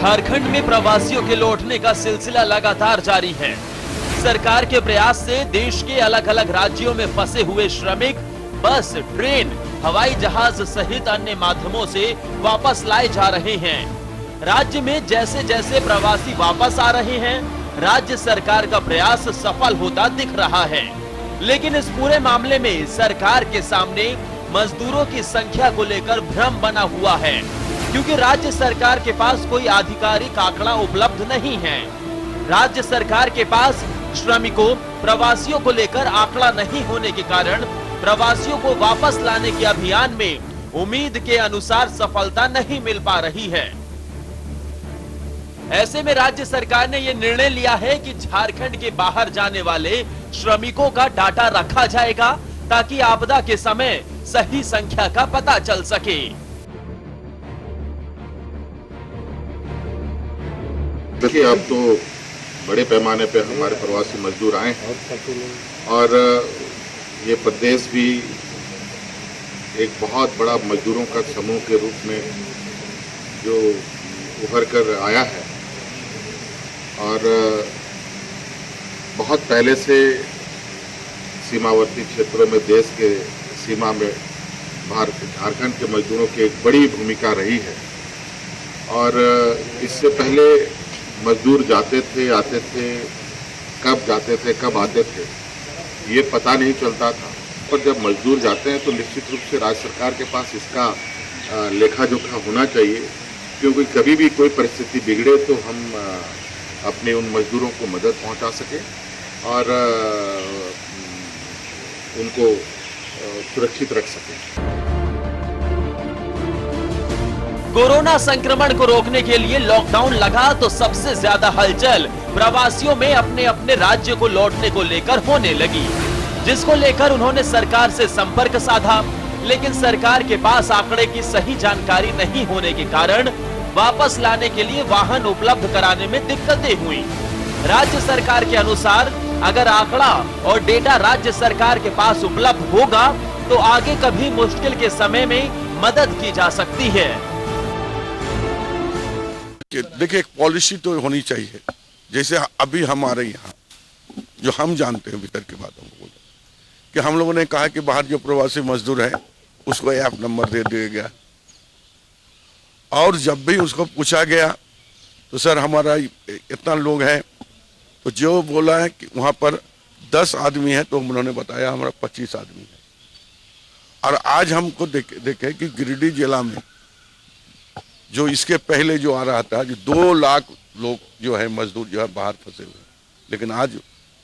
झारखंड में प्रवासियों के लौटने का सिलसिला लगातार जारी है। सरकार के प्रयास से देश के अलग अलग राज्यों में फंसे हुए श्रमिक बस, ट्रेन, हवाई जहाज सहित अन्य माध्यमों से वापस लाए जा रहे हैं। राज्य में जैसे जैसे प्रवासी वापस आ रहे हैं, राज्य सरकार का प्रयास सफल होता दिख रहा है। लेकिन इस पूरे मामले में सरकार के सामने मजदूरों की संख्या को लेकर भ्रम बना हुआ है, क्योंकि राज्य सरकार के पास कोई आधिकारिक आंकड़ा उपलब्ध नहीं है। राज्य सरकार के पास श्रमिकों, प्रवासियों को लेकर आंकड़ा नहीं होने के कारण प्रवासियों को वापस लाने के अभियान में उम्मीद के अनुसार सफलता नहीं मिल पा रही है। ऐसे में राज्य सरकार ने यह निर्णय लिया है कि झारखंड के बाहर जाने वाले श्रमिकों का डाटा रखा जाएगा, ताकि आपदा के समय सही संख्या का पता चल सके। देखिए, अब तो बड़े पैमाने पे हमारे प्रवासी मजदूर आए हैं और ये प्रदेश भी एक बहुत बड़ा मजदूरों का समूह के रूप में जो उभर कर आया है और बहुत पहले से सीमावर्ती क्षेत्रों में, देश के सीमा में झारखंड के मजदूरों की एक बड़ी भूमिका रही है। और इससे पहले मजदूर जाते थे, आते थे, कब जाते थे, कब आते थे, ये पता नहीं चलता था। पर जब मजदूर जाते हैं तो निश्चित रूप से राज्य सरकार के पास इसका लेखा जोखा होना चाहिए, क्योंकि कभी भी कोई परिस्थिति बिगड़े तो हम अपने उन मजदूरों को मदद पहुंचा सके और उनको सुरक्षित रख सकें। कोरोना संक्रमण को रोकने के लिए लॉकडाउन लगा तो सबसे ज्यादा हलचल प्रवासियों में अपने अपने राज्य को लौटने को लेकर होने लगी, जिसको लेकर उन्होंने सरकार से संपर्क साधा। लेकिन सरकार के पास आंकड़े की सही जानकारी नहीं होने के कारण वापस लाने के लिए वाहन उपलब्ध कराने में दिक्कतें हुई। राज्य सरकार के अनुसार अगर आंकड़ा और डेटा राज्य सरकार के पास उपलब्ध होगा तो आगे कभी मुश्किल के समय में मदद की जा सकती है। देखिए, एक पॉलिसी तो होनी चाहिए। जैसे अभी हमारे यहाँ जो हम जानते हैं भीतर की बातों को, कि हम लोगों ने कहा कि बाहर जो प्रवासी मजदूर है उसको ऐप नंबर दे दिया गया, और जब भी उसको पूछा गया तो सर हमारा इतना लोग हैं, तो जो बोला है कि वहाँ पर 10 आदमी है, तो उन्होंने बताया हमारा 25 आदमी है। और आज हमको देखे कि गिरिडीह जिला में जो इसके पहले जो आ रहा था, जो 2 लाख लोग जो है मजदूर जो है बाहर फंसे हुए, लेकिन आज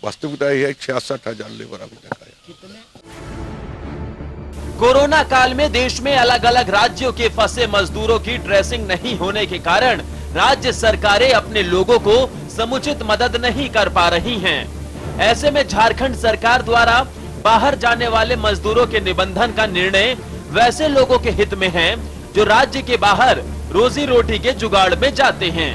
वास्तविकता यह है 66,000 लेबर अभी तक आया। कोरोना काल में देश में अलग अलग राज्यों के फंसे मजदूरों की ट्रेसिंग नहीं होने के कारण राज्य सरकारें अपने लोगों को समुचित मदद नहीं कर पा रही हैं। ऐसे में झारखंड सरकार द्वारा बाहर जाने वाले मजदूरों के निबंधन का निर्णय वैसे लोगों के हित में है जो राज्य के बाहर रोजी रोटी के जुगाड़ में जाते हैं।